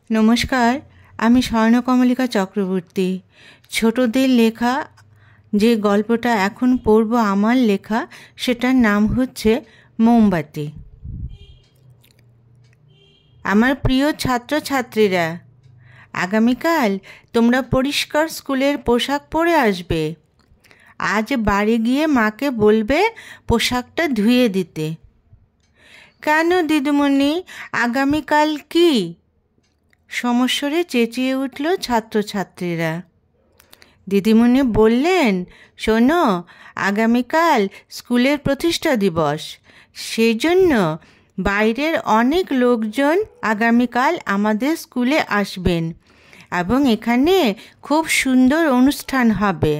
নমস্কার, আমি স্বর্ণকমলিকা চক্রবর্তী। ছোটদের লেখা যে গল্পটা এখন পড়ব, আমার লেখা, সেটার নাম হচ্ছে মোমবাতি। আমার প্রিয় ছাত্রছাত্রীরা, আগামীকাল তোমরা পরিষ্কার স্কুলের পোশাক পরে আসবে। আজ বাড়ি গিয়ে মাকে বলবে পোশাকটা ধুয়ে দিতে। কেন দিদিমণি, আগামীকাল কি? সমস্বরে চেঁচিয়ে উঠল ছাত্রছাত্রীরা। দিদিমণি বললেন, শোনো, আগামীকাল স্কুলের প্রতিষ্ঠা দিবস। সেই জন্য বাইরের অনেক লোকজন আগামীকাল আমাদের স্কুলে আসবেন এবং এখানে খুব সুন্দর অনুষ্ঠান হবে।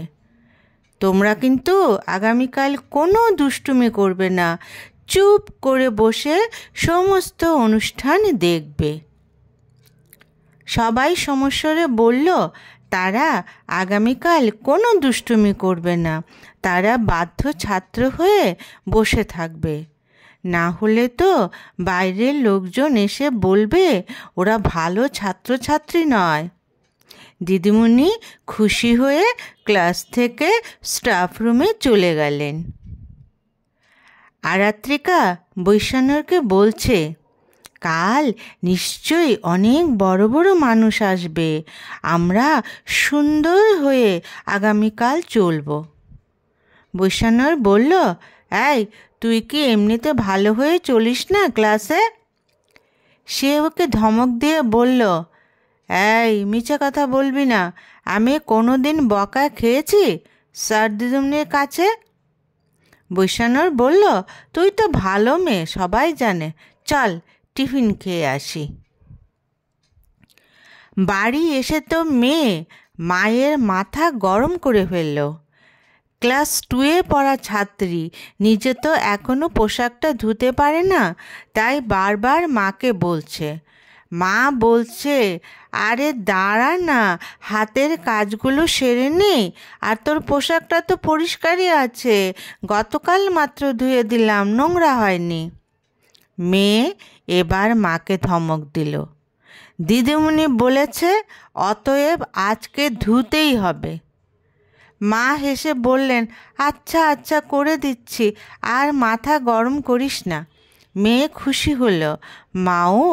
তোমরা কিন্তু আগামীকাল কোনো দুষ্টুমি করবে না, চুপ করে বসে সমস্ত অনুষ্ঠান দেখবে। সবাই সমস্বরে বলল তারা আগামীকাল কোনো দুষ্টুমি করবে না, তারা বাধ্য ছাত্র হয়ে বসে থাকবে। না হলে তো বাইরের লোকজন এসে বলবে ওরা ভালো ছাত্রছাত্রী নয়। দিদিমণি খুশি হয়ে ক্লাস থেকে স্টাফ রুমে চলে গেলেন। আরাত্রিকা বৈষ্ণবকে বলছে, কাল নিশ্চয়ই অনেক বড় বড় মানুষ আসবে, আমরা সুন্দর হয়ে আগামীকাল চলব। বৈষ্ণব বলল, এই তুই কি এমনিতে ভালো হয়ে চলিস না ক্লাসে? সে ওকে ধমক দিয়ে বলল, এই মিছে কথা বলবি না, আমি কোনো দিন বকা খেয়েছি স্যার দিদিমণির কাছে? বৈষ্ণব বলল, তুই তো ভালো মেয়ে, সবাই জানে, চল টিফিন খেয়ে আসি। বাড়ি এসে তো মেয়ে মায়ের মাথা গরম করে ফেলল। ক্লাস 2-এ পড়া ছাত্রী, নিজে তো এখনও পোশাকটা ধুতে পারে না, তাই বারবার মাকে বলছে। মা বলছে, আরে দাঁড়া না, হাতের কাজগুলো সেরে নে, আর তোর পোশাকটা তো পরিষ্কারই আছে, গতকাল মাত্র ধুয়ে দিলাম, নোংরা হয়নি। মেয়ে এবার মাকে ধমক দিল। দিদিমণি বলেছে, অতএব আজকে ধুতেই হবে। মা হেসে বললেন, আচ্ছা আচ্ছা করে দিচ্ছি, আর মাথা গরম করিস না। মেয়ে খুশি হলো, মাও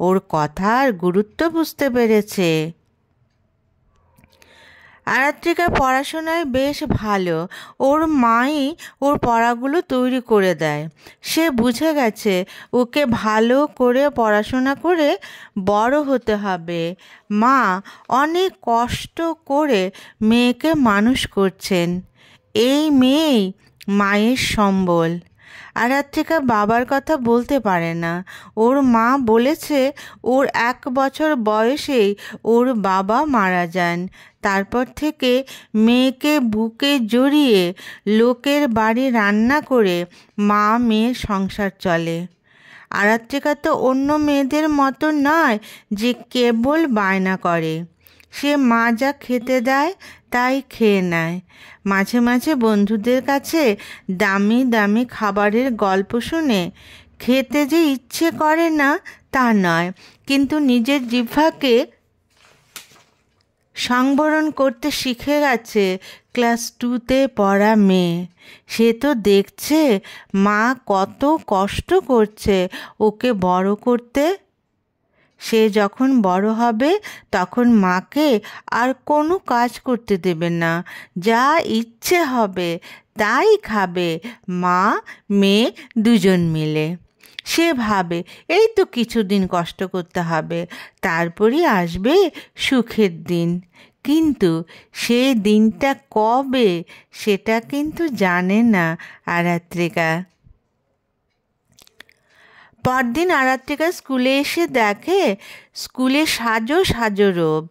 ওর কথার গুরুত্ব বুঝতে পেরেছে। আরাত্রিকা পড়াশোনায় বেশ ভালো, ওর মাই ওর পড়াগুলো তৈরি করে দেয়। সে বুঝে গেছে ওকে ভালো করে পড়াশোনা করে বড় হতে হবে। মা অনেক কষ্ট করে মেয়েকে মানুষ করছেন। এই মেয়েই মায়ের সম্বল। আরাত্রিকা বাবার কথা বলতে পারে না। ওর মা বলেছে ওর 1 বছর বয়সেই ওর বাবা মারা যান। তারপর থেকে মেয়েকে বুকে জড়িয়ে লোকের বাড়ি রান্না করে মা মেয়ের সংসার চলে। আরাত্রিকা তো অন্য মেয়েদের মতো নয় যে কেবল বায়না করে। সে মা যা খেতে দেয় তাই খেয়ে নেয়। মাঝে মাঝে বন্ধুদের কাছে দামি দামি খাবারের গল্প শুনে খেতে যে ইচ্ছে করে না তা নয়, কিন্তু নিজের জিহ্বাকে সংবরণ করতে শিখে গেছে ক্লাস 2-তে পড়া মেয়ে। সে তো দেখছে মা কত কষ্ট করছে ওকে বড় করতে। সে যখন বড় হবে তখন মাকে আর কোনো কাজ করতে দেবে না, যা ইচ্ছে হবে তাই খাবে মা মেয়ে দুজন মিলে। সে ভাবে এই তো কিছুদিন কষ্ট করতে হবে, তারপরই আসবে সুখের দিন। কিন্তু সে দিনটা কবে সেটা কিন্তু জানে না আরাত্রিকা। পরদিন আরাত্রিকা স্কুলে এসে দেখে স্কুলে সাজো সাজো রব।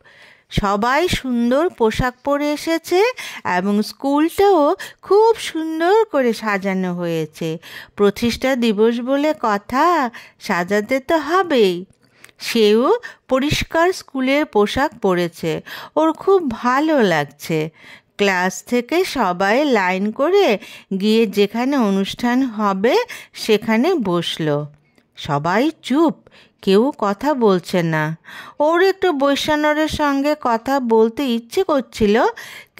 সবাই সুন্দর পোশাক পরে এসেছে এবং স্কুলটাও খুব সুন্দর করে সাজানো হয়েছে। প্রতিষ্ঠা দিবস বলে কথা, সাজাতে তো হবেই। সেও পরিষ্কার স্কুলের পোশাক পরেছে, ওর খুব ভালো লাগছে। ক্লাস থেকে সবাই লাইন করে গিয়ে যেখানে অনুষ্ঠান হবে সেখানে বসলো। সবাই চুপ, কেউ কথা বলছে না। ওর একটু বৈষ্ণবের সঙ্গে কথা বলতে ইচ্ছে করছিল,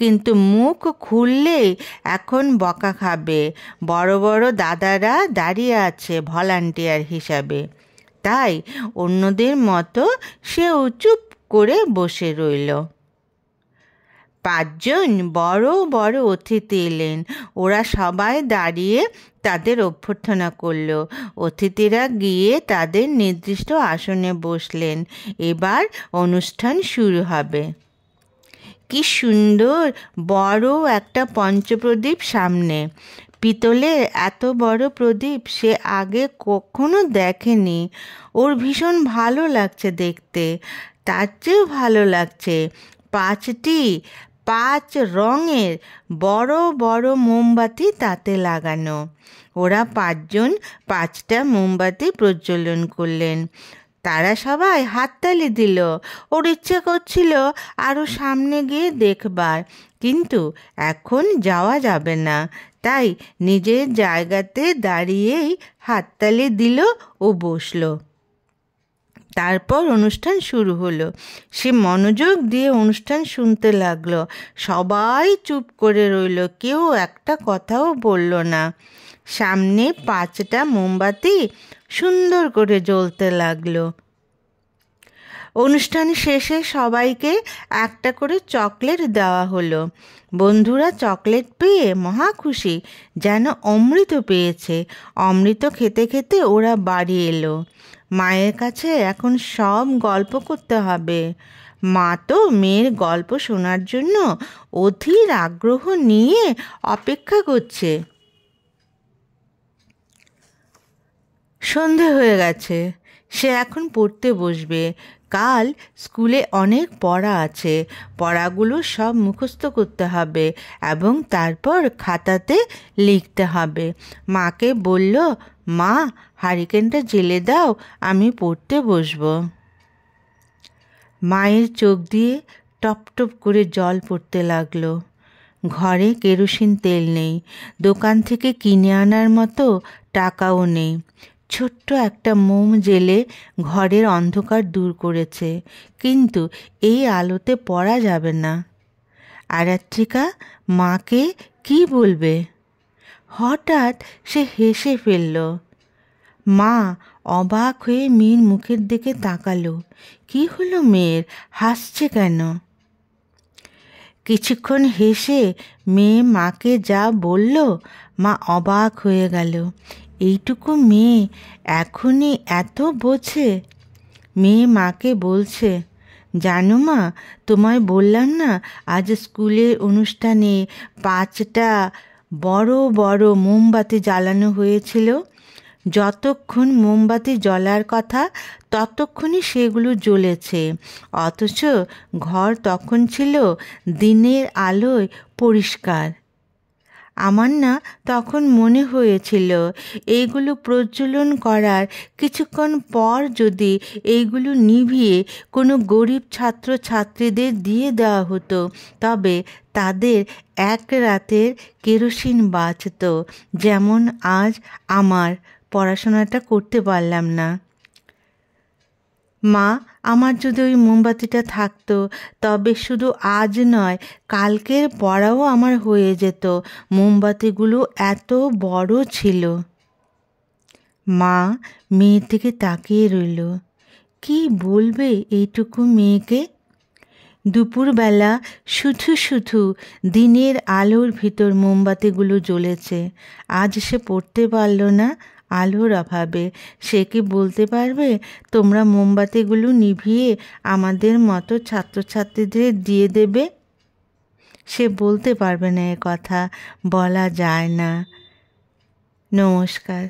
কিন্তু মুখ খুললেই এখন বকা খাবে। বড় বড় দাদারা দাঁড়িয়ে আছে ভলান্টিয়ার হিসাবে, তাই অন্যদের মতো সেও চুপ করে বসে রইল। 5 জন বড় বড় অতিথি এলেন। ওরা সবাই দাঁড়িয়ে তাদের অভ্যর্থনা করল। অতিথিরা গিয়ে তাদের নির্দিষ্ট আসনে বসলেন। এবার অনুষ্ঠান শুরু হবে। কি সুন্দর বড় একটা পঞ্চপ্রদীপ সামনে। পিতলের এত বড় প্রদীপ সে আগে কখনো দেখেনি। ওর ভীষণ ভালো লাগছে দেখতে। তার চেয়েও ভালো লাগছে 5 রঙের বড় বড় মোমবাতি তাতে লাগানো। ওরা 5 জন 5টা মোমবাতি প্রজ্বলন করলেন। তারা সবাই হাততালি দিল। ওর ইচ্ছে করছিল আরও সামনে গিয়ে দেখবার, কিন্তু এখন যাওয়া যাবে না। তাই নিজের জায়গাতে দাঁড়িয়েই হাততালি দিল ও বসল। তারপর অনুষ্ঠান শুরু হলো। সে মনোযোগ দিয়ে অনুষ্ঠান শুনতে লাগলো। সবাই চুপ করে রইল, কেউ একটা কথাও বলল না। সামনে 5টা মোমবাতি সুন্দর করে জ্বলতে লাগলো। অনুষ্ঠান শেষে সবাইকে একটা করে চকলেট দেওয়া হলো। বন্ধুরা চকলেট পেয়ে মহা খুশি, যেন অমৃত পেয়েছে। অমৃত খেতে খেতে ওরা বাড়ি এলো। মায়ের কাছে এখন সব গল্প করতে হবে। মা তো মেয়ের গল্প শোনার জন্য অধীর আগ্রহ নিয়ে অপেক্ষা করছে। সন্ধে হয়ে গেছে, সে এখন পড়তে বসবে। কাল স্কুলে অনেক পড়া আছে। পড়াগুলো সব মুখস্থ করতে হবে এবং তারপর খাতাতে লিখতে হবে। মাকে বলল, মা, হারিকেনটা জ্বেলে দাও, আমি পড়তে বসবো। মায়ের চোখ দিয়ে টপ টপ করে জল পড়তে লাগলো। ঘরে কেরোসিন তেল নেই, দোকান থেকে কিনে আনার মতো টাকাও নেই। ছোট্ট একটা মোম জ্বেলে ঘরের অন্ধকার দূর করেছে, কিন্তু এই আলোতে পড়া যাবে না। আরাত্রিকা মাকে কি বলবে? হঠাৎ সে হেসে ফেলল। মা অবাক হয়ে মেয়ের মুখের দিকে তাকালো। কি হলো মেয়ের, হাসছে কেন? কিছুক্ষণ হেসে মেয়ে মাকে যা বলল, মা অবাক হয়ে গেল। এইটুকু মেয়ে এখনই এত বোঝে। মেয়ে মাকে বলছে, জানো মা, তোমায় বললাম না আজ স্কুলের অনুষ্ঠানে 5টা বড় বড় মোমবাতি জ্বালানো হয়েছিল। যতক্ষণ মোমবাতি জ্বলার কথা ততক্ষণই সেগুলো জ্বলেছে, অথচ ঘর তখন ছিল দিনের আলোয় পরিষ্কার। আমার না তখন মনে হয়েছিল এইগুলো প্রজ্বলন করার কিছুক্ষণ পর যদি এইগুলো নিভিয়ে কোনো গরিব ছাত্র ছাত্রীদের দিয়ে দেওয়া হতো, তবে তাদের এক রাতের কেরোসিন বাঁচত, যেমন আজ আমার পড়াশোনাটা করতে পারলাম না। মা, আমার যদি ওই মোমবাতিটা থাকতো, তবে শুধু আজ নয়, কালকের পড়াও আমার হয়ে যেত। মোমবাতিগুলো এত বড় ছিল। মা মেয়ের দিকে তাকিয়ে রইল। কি বলবে এইটুকু মেয়েকে? দুপুরবেলা শুধু শুধু দিনের আলোর ভিতর মোমবাতিগুলো জ্বলেছে। আজ সে পড়তে পারল না আলোর অভাবে। সে কি বলতে পারবে, তোমরা মোমবাতিগুলো নিভিয়ে আমাদের মতো ছাত্রছাত্রীদের দিয়ে দেবে? সে বলতে পারবে না, এ কথা বলা যায় না। নমস্কার।